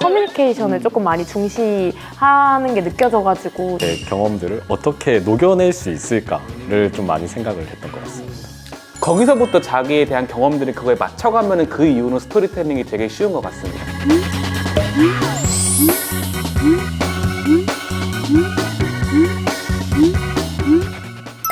커뮤니케이션을 조금 많이 중시하는 게 느껴져가지고 제 경험들을 어떻게 녹여낼 수 있을까를 좀 많이 생각을 했던 것 같습니다. 거기서부터 자기에 대한 경험들을 그거에 맞춰가면 그 이후로 스토리텔링이 되게 쉬운 것 같습니다.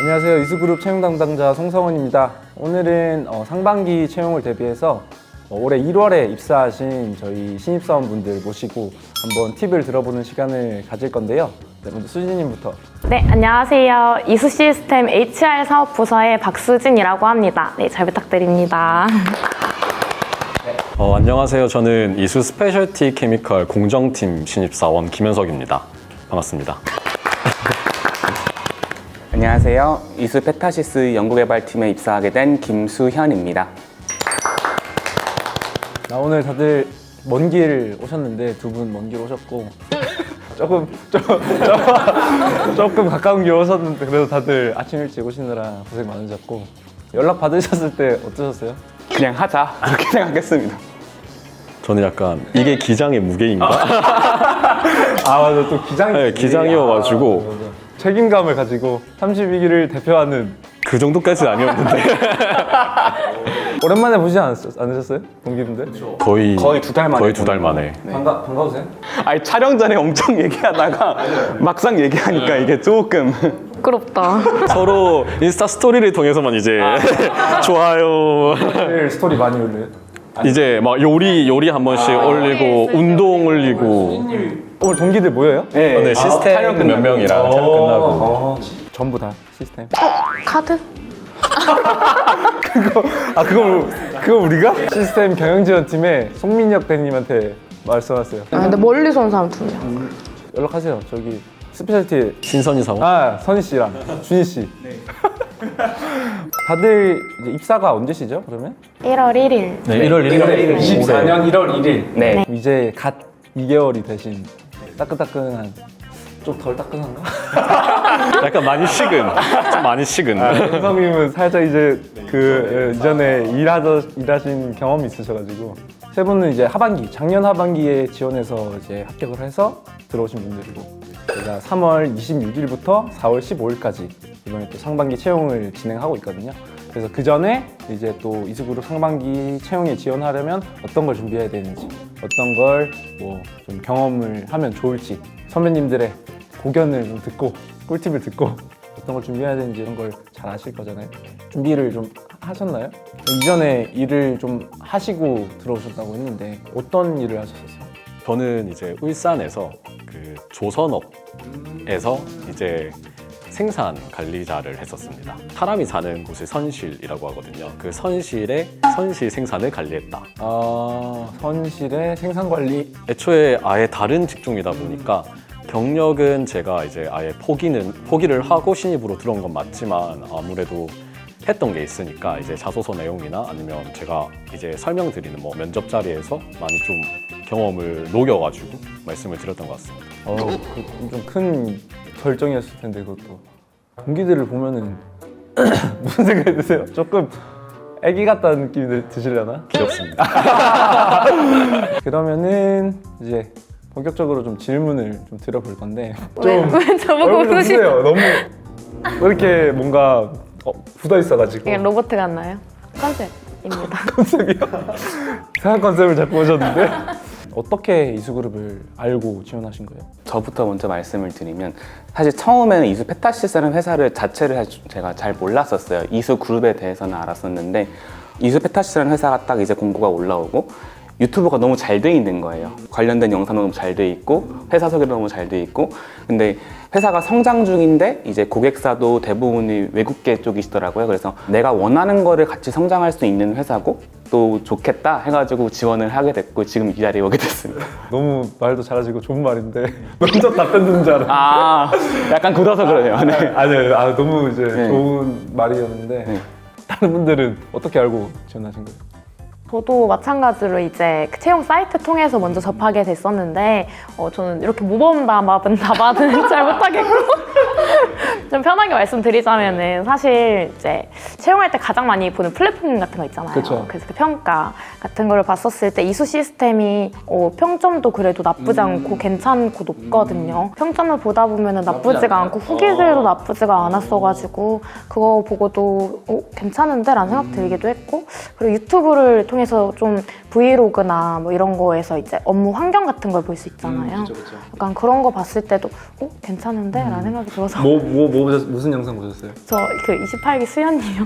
안녕하세요. 이수그룹 채용 담당자 송성원입니다. 오늘은 상반기 채용을 대비해서 올해 1월에 입사하신 저희 신입사원분들 모시고 한번 팁을 들어보는 시간을 가질 건데요. 네, 먼저 수진님부터. 네, 안녕하세요. 이수시스템 HR 사업부서의 박수진이라고 합니다. 네, 잘 부탁드립니다. 안녕하세요. 저는 이수 스페셜티 케미컬 공정팀 신입사원 김현석입니다. 반갑습니다. 안녕하세요. 이수 페타시스 연구개발팀에 입사하게 된 김수현입니다. 오늘 다들 먼 길 오셨는데 두 분 먼 길 오셨고 조금 가까운 길 오셨는데 그래도 다들 아침 일찍 오시느라 고생 많으셨고 연락 받으셨을 때 어떠셨어요? 그냥 하자 그렇게 생각했습니다. 저는 약간 이게 기장의 무게인가? 아 맞아, 또 기장이 네, 기장이어가지고 맞아. 책임감을 가지고 32기를 대표하는. 그 정도까지는 아니었는데 오랜만에 보지 않으셨어요? 동기분들? 거의 두 달 만에. 거의 2달 만에. 반가우세요? 아니 촬영 전에 엄청 얘기하다가 막상 얘기하니까 이게 조금 부끄럽다. 서로 인스타 스토리를 통해서만 이제 좋아요. 제일 스토리 많이 올려요? 이제 막 요리 한 번씩 올리고 운동 올리고. 오늘 동기들 모여요? 네, 오늘 시스템 촬영 몇 끝나고. 명이랑 촬영 끝나고. 전부 다 시스템. 카드? 그거 우리가? 시스템 경영지원팀에 송민혁 대리님한테 말씀하세요. 근데 멀리서 온 사람 2명. 연락하세요. 저기 스페셜티 신선이 사원. 선희 씨랑 준희 씨. 다들 이제 입사가 언제시죠? 그러면? 1월 1일. 네, 1월 1일. 24년 1월 1일. 네. 이제 갓 2개월이 되신 따끈따끈한, 좀 덜 따끈한가? 약간 많이 식은. 좀 많이 식은. 현성님은 살짝 이제 이전에 일하신 경험이 있으셔가지고 세 분은 이제 작년 하반기에 지원해서 이제 합격을 해서 들어오신 분들이고 제가 3월 26일부터 4월 15일까지 이번에 또 상반기 채용을 진행하고 있거든요. 그래서 그 전에 이제 또 이수그룹 상반기 채용에 지원하려면 어떤 걸 준비해야 되는지, 어떤 걸 뭐 좀 경험을 하면 좋을지 선배님들의 고견을 좀 듣고 꿀팁을 듣고 어떤 걸 준비해야 되는지 이런 걸 잘 아실 거잖아요. 준비를 좀 하셨나요? 이전에 일을 좀 하시고 들어오셨다고 했는데 어떤 일을 하셨어요? 저는 이제 울산에서 그 조선업에서 이제 생산 관리자를 했었습니다. 사람이 사는 곳이 선실이라고 하거든요. 그 선실의 선실 생산을 관리했다. 선실의 생산관리. 애초에 아예 다른 직종이다 보니까 경력은 제가 이제 아예 포기를 하고 신입으로 들어온 건 맞지만 아무래도 했던 게 있으니까 이제 자소서 내용이나 아니면 제가 이제 설명드리는 뭐 면접 자리에서 많이 좀 경험을 녹여가지고 말씀을 드렸던 것 같습니다. 좀 큰 결정이었을 텐데 그것도. 동기들을 보면은 무슨 생각이 드세요? 조금 애기 같다는 느낌이 드시려나? 귀엽습니다. 그러면은 이제 본격적으로 좀 질문을 좀 드려볼 건데 왜 저보고 얼굴 좀 웃으시죠? 보세요. 너무 왜 이렇게 뭔가 굳어 있어가지고. 그냥 로봇 같나요? 컨셉입니다. 컨셉이요? 이상한 컨셉을 잡고 오셨는데 어떻게 이수그룹을 알고 지원하신 거예요? 저부터 먼저 말씀을 드리면 사실 처음에는 이수 페타시스라는 회사를 자체를 제가 잘 몰랐었어요. 이수 그룹에 대해서는 알았었는데 이수 페타시스라는 회사가 딱 이제 공고가 올라오고 유튜브가 너무 잘 돼 있는 거예요. 관련된 영상도 너무 잘 돼 있고 회사 소개도 너무 잘 돼 있고 근데 회사가 성장 중인데 이제 고객사도 대부분이 외국계 쪽이시더라고요. 그래서 내가 원하는 거를 같이 성장할 수 있는 회사고 또 좋겠다 해가지고 지원을 하게 됐고 지금 이 자리에 오게 됐습니다. 너무 말도 잘하시고 좋은 말인데 면접 답변 듣는 줄 알았는데 약간 굳어서 그러네요. 네. 아니요, 너무 이제 네. 좋은 말이었는데 네. 다른 분들은 어떻게 알고 지원하신 거예요? 저도 마찬가지로 이제 그 채용 사이트 통해서 먼저 접하게 됐었는데 저는 이렇게 모범 답은 잘 못하겠고 좀 편하게 말씀드리자면은 사실 이제 채용할 때 가장 많이 보는 플랫폼 같은 거 있잖아요. 그쵸. 그래서 그 평가 같은 거를 봤었을 때 이수 시스템이 평점도 그래도 나쁘지 않고 괜찮고 높거든요. 평점을 보다 보면은 나쁘지가 않고 후기들도 나쁘지가 않았어가지고 그거 보고도 괜찮은데? 라는 생각 들기도 했고 그리고 유튜브를 통해서 좀 브이로그나 뭐 이런 거에서 이제 업무 환경 같은 걸 볼 수 있잖아요. 그쵸. 약간 그런 거 봤을 때도 괜찮은데? 라는 생각이 들어서 무슨 영상 보셨어요? 저 그 28기 수연이요.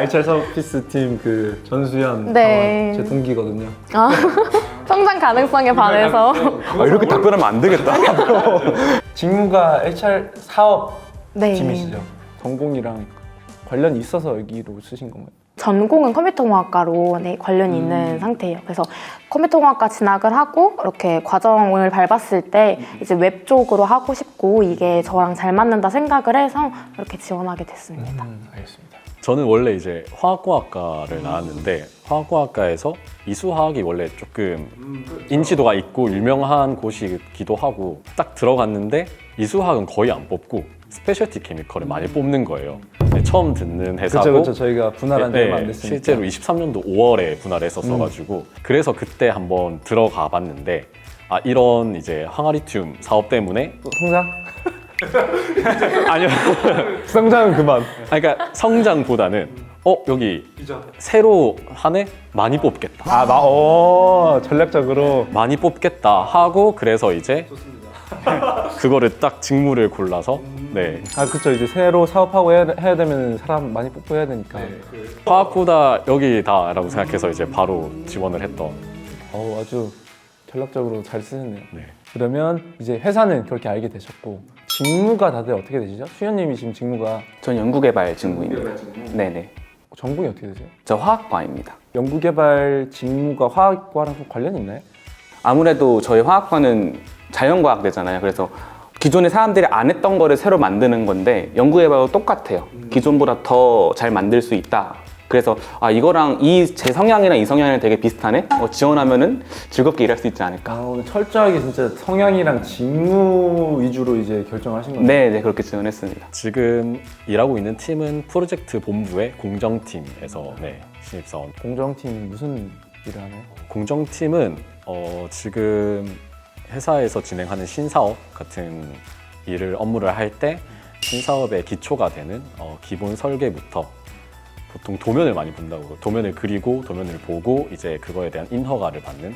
HR 서비스 팀 그 전수현 네. 제 동기거든요. 성장 가능성에 반해서 이렇게 답변하면 안 되겠다. 직무가 HR 사업 네. 팀이시죠? 전공이랑 관련이 있어서 여기로 쓰신 건가요? 전공은 컴퓨터공학과로 관련이 있는 상태예요. 그래서 컴퓨터공학과 진학을 하고 이렇게 과정을 밟았을 때 이제 웹 쪽으로 하고 싶고 이게 저랑 잘 맞는다 생각을 해서 이렇게 지원하게 됐습니다. 알겠습니다. 저는 원래 이제 화학공학과를 나왔는데 화학공학과에서 이수화학이 원래 조금 인지도가 있고 유명한 곳이기도 하고 딱 들어갔는데 이수화학은 거의 안 뽑고 스페셜티 케미컬을 많이 뽑는 거예요. 네, 처음 듣는 회사고 그렇죠. 저희가 분할한 지 얼마 안 됐으니까. 실제로 23년도 5월에 분할했었어가지고 그래서 그때 한번 들어가 봤는데 이런 이제 항아리튬 사업 때문에 성장? 아니요. 성장은 그만. 그러니까 성장보다는 여기 새로 한 해 많이 뽑겠다. 전략적으로. 많이 뽑겠다 하고 그래서 이제 그거를 딱 직무를 골라서 네. 그쵸. 이제 새로 사업하고 해야 되면 사람 많이 뽑고 해야 되니까. 화학보다 여기다라고 생각해서 이제 바로 지원을 했던. 아주 전략적으로 잘 쓰셨네요. 네. 그러면 이제 회사는 그렇게 알게 되셨고 직무가 다들 어떻게 되시죠? 수현님이 지금 직무가 전 연구개발 직무입니다. 네네. 전공이 어떻게 되세요? 저 화학과입니다. 연구개발 직무가 화학과랑 좀 관련이 있나요? 아무래도 저희 화학과는 자연과학대잖아요. 그래서 기존에 사람들이 안 했던 거를 새로 만드는 건데 연구개발도 똑같아요. 기존보다 더 잘 만들 수 있다. 그래서 이거랑 제 성향이랑 이 성향이랑 되게 비슷하네? 지원하면은 즐겁게 일할 수 있지 않을까. 오늘 철저하게 진짜 성향이랑 직무 위주로 이제 결정하신 거예요? 네, 그렇게 지원했습니다. 지금 일하고 있는 팀은 프로젝트 본부의 공정팀에서 신입사원. 공정팀이 무슨 일을 하나요? 공정팀은 지금 회사에서 진행하는 신사업 같은 업무를 할 때 신사업의 기초가 되는 기본 설계부터 보통 도면을 많이 본다고 도면을 그리고 도면을 보고 이제 그거에 대한 인허가를 받는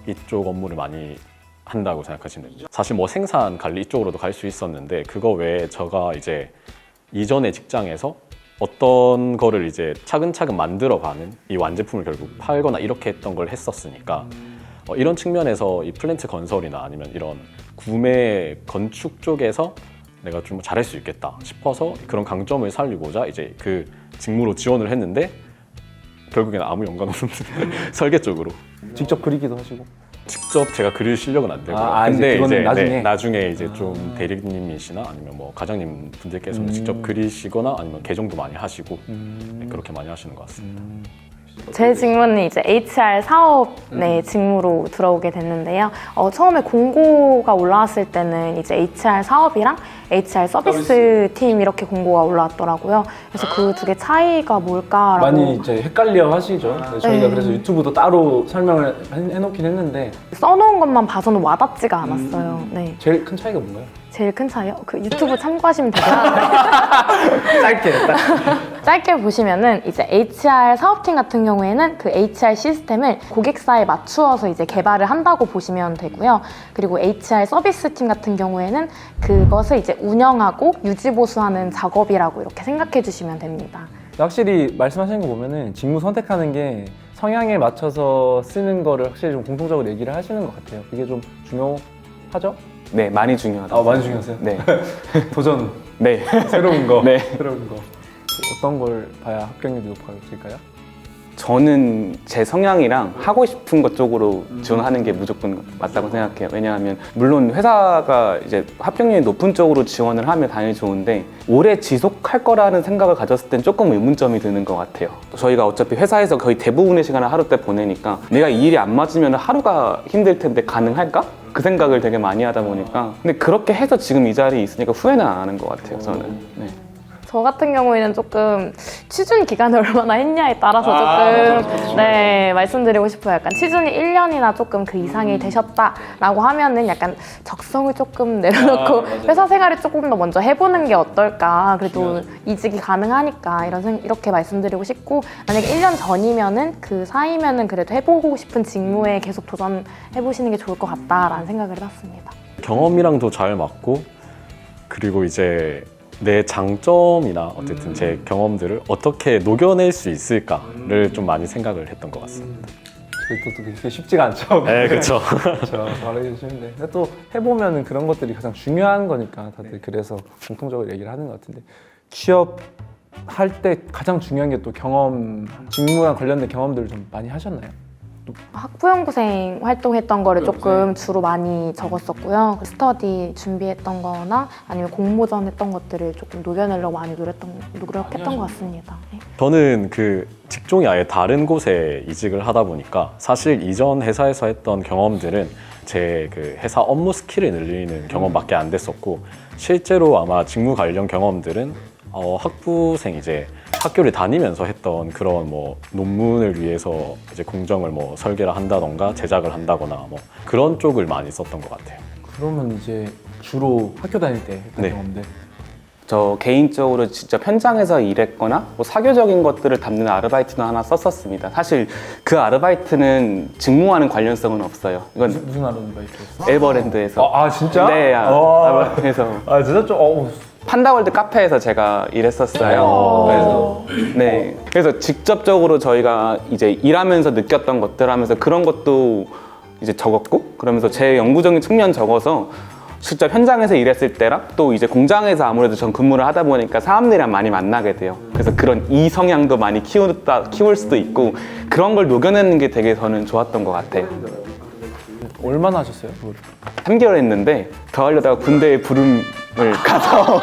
이쪽 업무를 많이 한다고 생각하시면 됩니다. 사실 뭐 생산 관리 이쪽으로도 갈 수 있었는데 그거 외에 제가 이제 이전의 직장에서 어떤 거를 이제 차근차근 만들어가는 이 완제품을 결국 팔거나 이렇게 했던 걸 했었으니까 이런 측면에서 이 플랜트 건설이나 아니면 이런 구매 건축 쪽에서 내가 좀 잘할 수 있겠다 싶어서 그런 강점을 살리고자 이제 그 직무로 지원을 했는데 결국에는 아무 연관 없는 설계 쪽으로 직접 그리기도 하시고? 직접 제가 그릴 실력은 안 되고요. 근데 이제 나중에 이제 좀 대리님이시나 아니면 뭐 과장님 분들께서는 직접 그리시거나 아니면 개정도 많이 하시고 그렇게 많이 하시는 것 같습니다. 제 직무는 이제 HR 사업의 직무로 들어오게 됐는데요. 처음에 공고가 올라왔을 때는 이제 HR 사업이랑 HR 서비스 팀 이렇게 공고가 올라왔더라고요. 그래서 그 두 개 차이가 뭘까라고 많이 이제 헷갈려 하시죠. 저희가 네. 그래서 유튜브도 따로 설명을 해놓긴 했는데 써놓은 것만 봐서는 와닿지가 않았어요. 네. 제일 큰 차이가 뭔가요? 제일 큰 차이요? 그 유튜브 참고하시면 되고요. 짧게 짧게 보시면은 이제 HR 사업팀 같은 경우에는 그 HR 시스템을 고객사에 맞추어서 이제 개발을 한다고 보시면 되고요. 그리고 HR 서비스 팀 같은 경우에는 그것을 이제 운영하고 유지 보수하는 작업이라고 이렇게 생각해 주시면 됩니다. 확실히 말씀하시는 거 보면은 직무 선택하는 게 성향에 맞춰서 쓰는 거를 확실히 좀 공통적으로 얘기를 하시는 것 같아요. 그게 좀 중요하죠? 네, 많이 중요하다. 많이 중요하세요? 네. 도전, 네. 새로운 거, 네. 새로운 거. 어떤 걸 봐야 합격률이 높아질까요? 저는 제 성향이랑 하고 싶은 것 쪽으로 지원하는 게 무조건 맞다고 생각해요. 왜냐하면 물론 회사가 이제 합격률이 높은 쪽으로 지원을 하면 당연히 좋은데 오래 지속할 거라는 생각을 가졌을 땐 조금 의문점이 드는 것 같아요. 저희가 어차피 회사에서 거의 대부분의 시간을 하루 때 보내니까 내가 이 일이 안 맞으면 하루가 힘들 텐데 가능할까? 그 생각을 되게 많이 하다 보니까 근데 그렇게 해서 지금 이 자리에 있으니까 후회는 안 하는 것 같아요. 저는. 네. 저 같은 경우에는 조금 취준 기간을 얼마나 했냐에 따라서 조금 네 말씀드리고 싶어요. 약간 취준이 1년이나 조금 그 이상이 되셨다라고 하면은 약간 적성을 조금 내려놓고 회사 생활을 조금 더 먼저 해보는 게 어떨까. 그래도 이직이 가능하니까 이렇게 말씀드리고 싶고 만약에 1년 전이면은 그 사이면은 그래도 해보고 싶은 직무에 계속 도전해보시는 게 좋을 것 같다라는 생각을 해봤습니다. 경험이랑도 잘 맞고 그리고 이제 내 장점이나 어쨌든 제 경험들을 어떻게 녹여낼 수 있을까를 좀 많이 생각을 했던 것 같습니다. 또 그게 쉽지가 않죠. 네, 그렇죠. 그렇죠. 말하기 쉬운데. 근데 또 해보면은 그런 것들이 가장 중요한 거니까 다들 그래서 공통적으로 얘기를 하는 것 같은데 취업할 때 가장 중요한 게 또 경험, 직무랑 관련된 경험들을 좀 많이 하셨나요? 학부연구생 활동했던 거를 조금 주로 많이 적었었고요. 스터디 준비했던 거나 아니면 공모전 했던 것들을 조금 녹여내려고 많이 노력했던 것 같습니다. 네. 저는 그 직종이 아예 다른 곳에 이직을 하다 보니까 사실 이전 회사에서 했던 경험들은 제 그 회사 업무 스킬을 늘리는 경험밖에 안 됐었고 실제로 아마 직무 관련 경험들은 학부생 이제 학교를 다니면서 했던 그런 뭐 논문을 위해서 이제 공정을 뭐 설계를 한다던가 제작을 한다거나 뭐 그런 쪽을 많이 썼던 것 같아요. 그러면 이제 주로 학교 다닐 때 했던 네. 경험들. 저 개인적으로 직접 현장에서 일했거나 뭐 사교적인 것들을 담는 아르바이트는 하나 썼었습니다. 사실 그 아르바이트는 직무와는 관련성은 없어요. 이건 무슨 아르바이트였어요? 에버랜드에서. 아 진짜? 네, 아르바이트에서. 아 진짜 좀 판다월드 카페에서 제가 일했었어요. 그래서 직접적으로 저희가 이제 일하면서 느꼈던 것들 하면서 그런 것도 이제 적었고 그러면서 제 연구적인 측면 적어서 실제 현장에서 일했을 때랑 또 이제 공장에서 아무래도 전 근무를 하다 보니까 사람들이랑 많이 만나게 돼요. 그래서 그런 이 성향도 많이 키울 수도 있고 그런 걸 녹여내는 게 되게 저는 좋았던 것 같아요. 얼마나 하셨어요? 3개월 했는데 더 하려다가 군대에 부름을 가서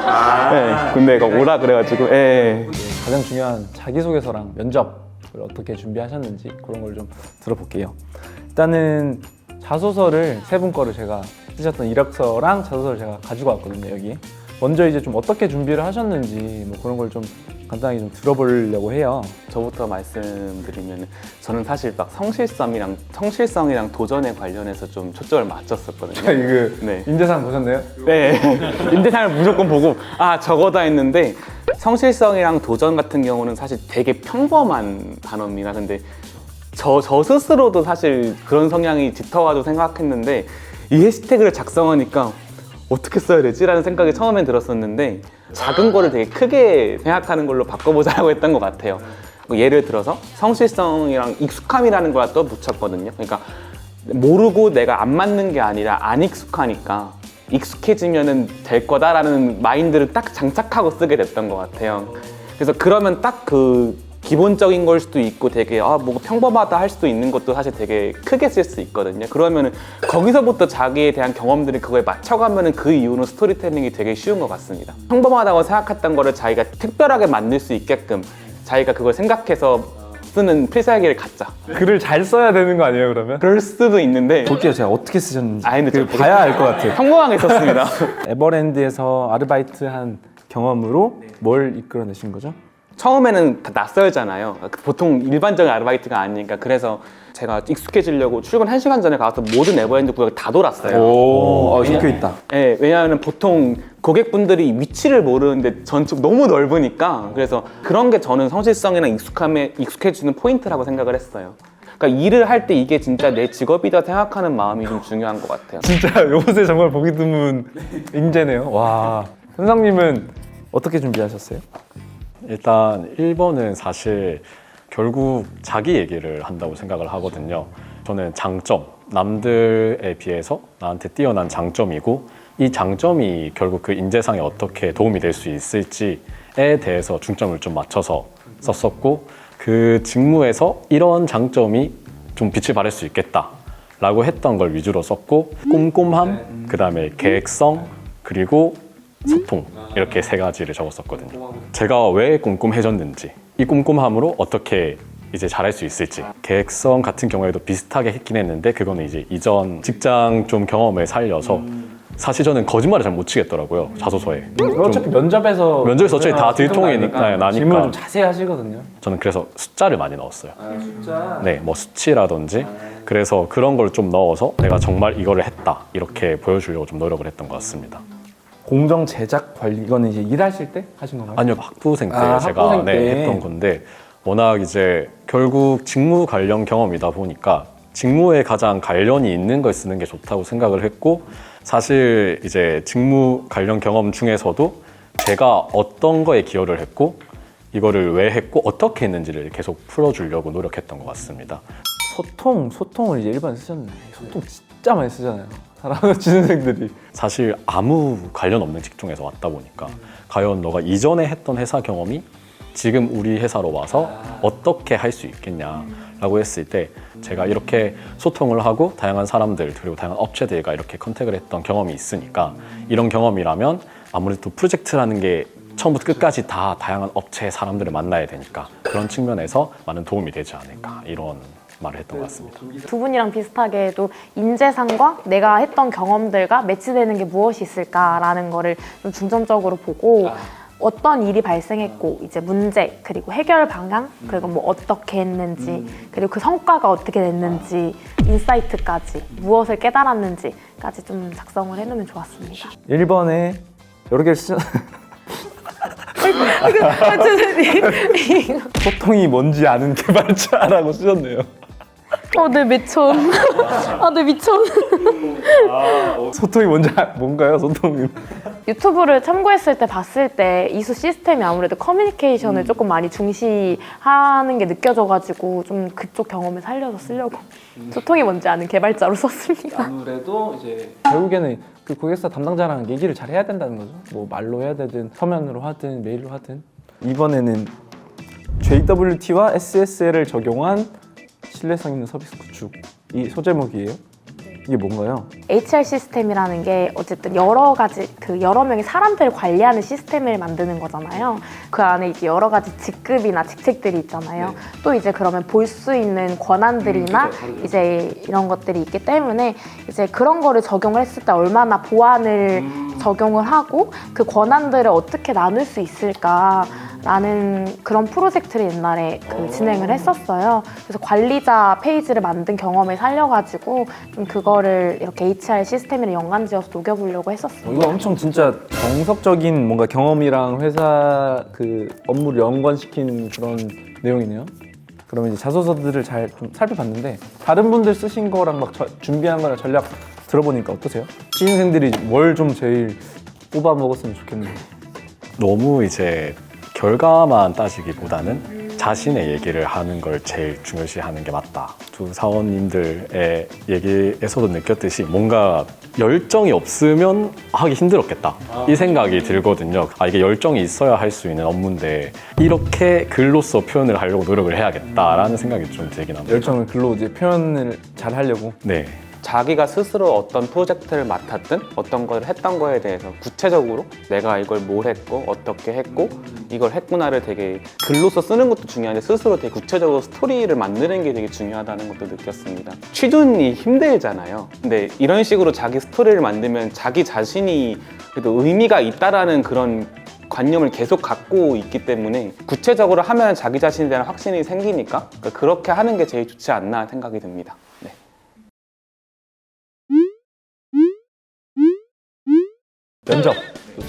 네, 군대가 오라 그래가지고 가장 중요한 자기소개서랑 면접을 어떻게 준비하셨는지 그런 걸 좀 들어볼게요. 일단은 자소서를 세 분 거를 제가 쓰셨던 이력서랑 자소서를 제가 가지고 왔거든요. 여기 먼저 이제 좀 어떻게 준비를 하셨는지 뭐 그런 걸 좀 간단하게 좀 들어보려고 해요. 저부터 말씀드리면 저는 사실 막 성실성이랑 도전에 관련해서 좀 초점을 맞췄었거든요. 이거 네. 인재상 보셨나요? 네, 인재상을 무조건 보고 저거다 했는데 성실성이랑 도전 같은 경우는 사실 되게 평범한 단어입니다. 근데 저 스스로도 사실 그런 성향이 짙어가지고 생각했는데 이 해시태그를 작성하니까 어떻게 써야 되지? 라는 생각이 처음엔 들었었는데 작은 거를 되게 크게 생각하는 걸로 바꿔보자고 했던 것 같아요. 예를 들어서 성실성이랑 익숙함이라는 걸 또 붙였거든요. 그러니까 모르고 내가 안 맞는 게 아니라 안 익숙하니까 익숙해지면 될 거다라는 마인드를 딱 장착하고 쓰게 됐던 것 같아요. 그래서 그러면 딱 그 기본적인 걸 수도 있고 되게 뭐 평범하다 할 수도 있는 것도 사실 되게 크게 쓸 수 있거든요. 그러면은 거기서부터 자기에 대한 경험들이 그거에 맞춰가면은 그 이후로 스토리텔링이 되게 쉬운 것 같습니다. 평범하다고 생각했던 거를 자기가 특별하게 만들 수 있게끔 자기가 그걸 생각해서 쓰는 필살기를 갖자. 글을 잘 써야 되는 거 아니에요, 그러면? 그럴 수도 있는데 볼게요, 제가 어떻게 쓰셨는지. 근데 그걸 봐야 알 것 같아요. 평범하게 썼습니다. 에버랜드에서 아르바이트한 경험으로 뭘 이끌어내신 거죠? 처음에는 다 낯설잖아요. 보통 일반적인 아르바이트가 아니니까. 그래서 제가 익숙해지려고 출근 1시간 전에 가서 모든 에버랜드 구역을 다 돌았어요. 오, 적혀 있다. 네, 왜냐하면 보통 고객분들이 위치를 모르는데 전축 너무 넓으니까. 그래서 그런 게 저는 성실성이나 익숙해지는 포인트라고 생각을 했어요. 그러니까 일을 할 때 이게 진짜 내 직업이다 생각하는 마음이 좀 중요한 것 같아요. 진짜 요새 정말 보기 드문 인재네요. 와, 현상님은 어떻게 준비하셨어요? 일단 1번은 사실 결국 자기 얘기를 한다고 생각을 하거든요. 저는 장점, 남들에 비해서 나한테 뛰어난 장점이고 이 장점이 결국 그 인재상에 어떻게 도움이 될 수 있을지에 대해서 중점을 좀 맞춰서 썼었고 그 직무에서 이런 장점이 좀 빛을 발할 수 있겠다 라고 했던 걸 위주로 썼고 꼼꼼함, 그 다음에 계획성, 그리고 소통 이렇게 세 가지를 적었었거든요. 제가 왜 꼼꼼해졌는지, 이 꼼꼼함으로 어떻게 이제 잘할 수 있을지. 계획성 같은 경우에도 비슷하게 했긴 했는데 그거는 이제 이전 직장 좀 경험을 살려서 사실 저는 거짓말을 잘 못 치겠더라고요, 자소서에. 어차피 면접에서 어차피 다 들통나니까 질문 좀 자세히 하시거든요. 저는 그래서 숫자를 많이 넣었어요. 숫자. 네, 뭐 수치라든지. 그래서 그런 걸 좀 넣어서 내가 정말 이거를 했다 이렇게 보여주려고 좀 노력을 했던 것 같습니다. 공정 제작 관리 이거는 이제 일하실 때 하신 건가요? 아니요, 학부생 때 아, 제가 학부생 때. 했던 건데 워낙 이제 결국 직무 관련 경험이다 보니까 직무에 가장 관련이 있는 걸 쓰는 게 좋다고 생각을 했고, 사실 이제 직무 관련 경험 중에서도 제가 어떤 거에 기여를 했고 이거를 왜 했고 어떻게 했는지를 계속 풀어주려고 노력했던 것 같습니다. 소통을 이제 일반 쓰셨네. 소통 진짜 많이 쓰잖아요. 사람은 지능생들이. 사실 아무 관련 없는 직종에서 왔다 보니까 과연 너가 이전에 했던 회사 경험이 지금 우리 회사로 와서 어떻게 할 수 있겠냐라고 했을 때 제가 이렇게 소통을 하고 다양한 사람들 그리고 다양한 업체들과 이렇게 컨택을 했던 경험이 있으니까 이런 경험이라면 아무래도 프로젝트라는 게 처음부터 끝까지 다 다양한 업체의 사람들을 만나야 되니까 그런 측면에서 많은 도움이 되지 않을까 이런 말을 했던 것 같습니다. 두 분이랑 비슷하게도 인재상과 내가 했던 경험들과 매치되는 게 무엇이 있을까라는 거를 좀 중점적으로 보고 어떤 일이 발생했고 이제 문제 그리고 해결 방향 그리고 뭐 어떻게 했는지 그리고 그 성과가 어떻게 됐는지 인사이트까지 무엇을 깨달았는지까지 좀 작성을 해놓으면 좋았습니다. 1번에 여러 개를 쓰잖아요. 소통이 뭔지 아는 개발자라고 쓰셨네요. 네, 매천. 네, 미천. 소통이 뭔가요? 소통이. 유튜브를 참고했을 때 봤을 때 이수 시스템이 아무래도 커뮤니케이션을 조금 많이 중시하는 게 느껴져가지고 좀 그쪽 경험을 살려서 쓰려고 소통이 뭔지 아는 개발자로 썼습니다. 아무래도 이제 결국에는 그 고객사 담당자랑 얘기를 잘 해야 된다는 거죠. 뭐 말로 해야 되든 서면으로 하든 메일로 하든. 이번에는 JWT와 SSL을 적용한 신뢰성 있는 서비스 구축, 이 소제목이에요. 이게 뭔가요? HR 시스템이라는 게 어쨌든 여러 가지 여러 명의 사람들을 관리하는 시스템을 만드는 거잖아요. 그 안에 이제 여러 가지 직급이나 직책들이 있잖아요. 또 이제 그러면 볼 수 있는 권한들이나 이제 이런 것들이 있기 때문에 이제 그런 거를 적용을 했을 때 얼마나 보안을 적용을 하고 그 권한들을 어떻게 나눌 수 있을까라는 그런 프로젝트를 옛날에 진행을 했었어요. 그래서 관리자 페이지를 만든 경험을 살려가지고 좀 그거를 이렇게 HR 시스템이랑 연관지어서 녹여보려고 했었어요. 이거 엄청 진짜 정석적인 뭔가 경험이랑 회사 그 업무를 연관시킨 그런 내용이네요. 그러면 이제 자소서들을 잘 좀 살펴봤는데 다른 분들 쓰신 거랑 막 준비한 거나 전략 들어보니까 어떠세요? 신입생들이 뭘 좀 제일 뽑아 먹었으면 좋겠네요. 너무 이제 결과만 따지기보다는 자신의 얘기를 하는 걸 제일 중요시하는 게 맞다. 두 사원님들의 얘기에서도 느꼈듯이 뭔가 열정이 없으면 하기 힘들었겠다. 이 생각이 들거든요. 이게 열정이 있어야 할 수 있는 업무인데 이렇게 글로써 표현을 하려고 노력을 해야겠다라는 생각이 좀 들긴 합니다. 열정을 글로 이제 표현을 잘 하려고. 네. 자기가 스스로 어떤 프로젝트를 맡았든 어떤 걸 했던 거에 대해서 구체적으로 내가 이걸 뭘 했고 어떻게 했고 이걸 했구나를 되게 글로써 쓰는 것도 중요한데 스스로 되게 구체적으로 스토리를 만드는 게 되게 중요하다는 것도 느꼈습니다. 취준이 힘들잖아요. 근데 이런 식으로 자기 스토리를 만들면 자기 자신이 그래도 의미가 있다라는 그런 관념을 계속 갖고 있기 때문에 구체적으로 하면 자기 자신에 대한 확신이 생기니까 그렇게 하는 게 제일 좋지 않나 생각이 듭니다. 네. 면접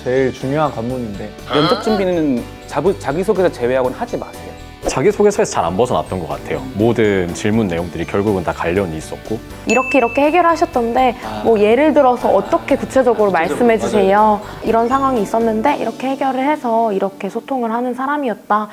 제일 중요한 관문인데 면접 준비는 자기소개서 제외하고는 하지 마세요. 자기소개서에서 잘 안 벗어났던 것 같아요. 모든 질문 내용들이 결국은 다 관련이 있었고 이렇게 해결하셨던데 뭐 예를 들어서 어떻게 구체적으로 말씀해 주세요. 이런 상황이 있었는데 이렇게 해결을 해서 이렇게 소통을 하는 사람이었다.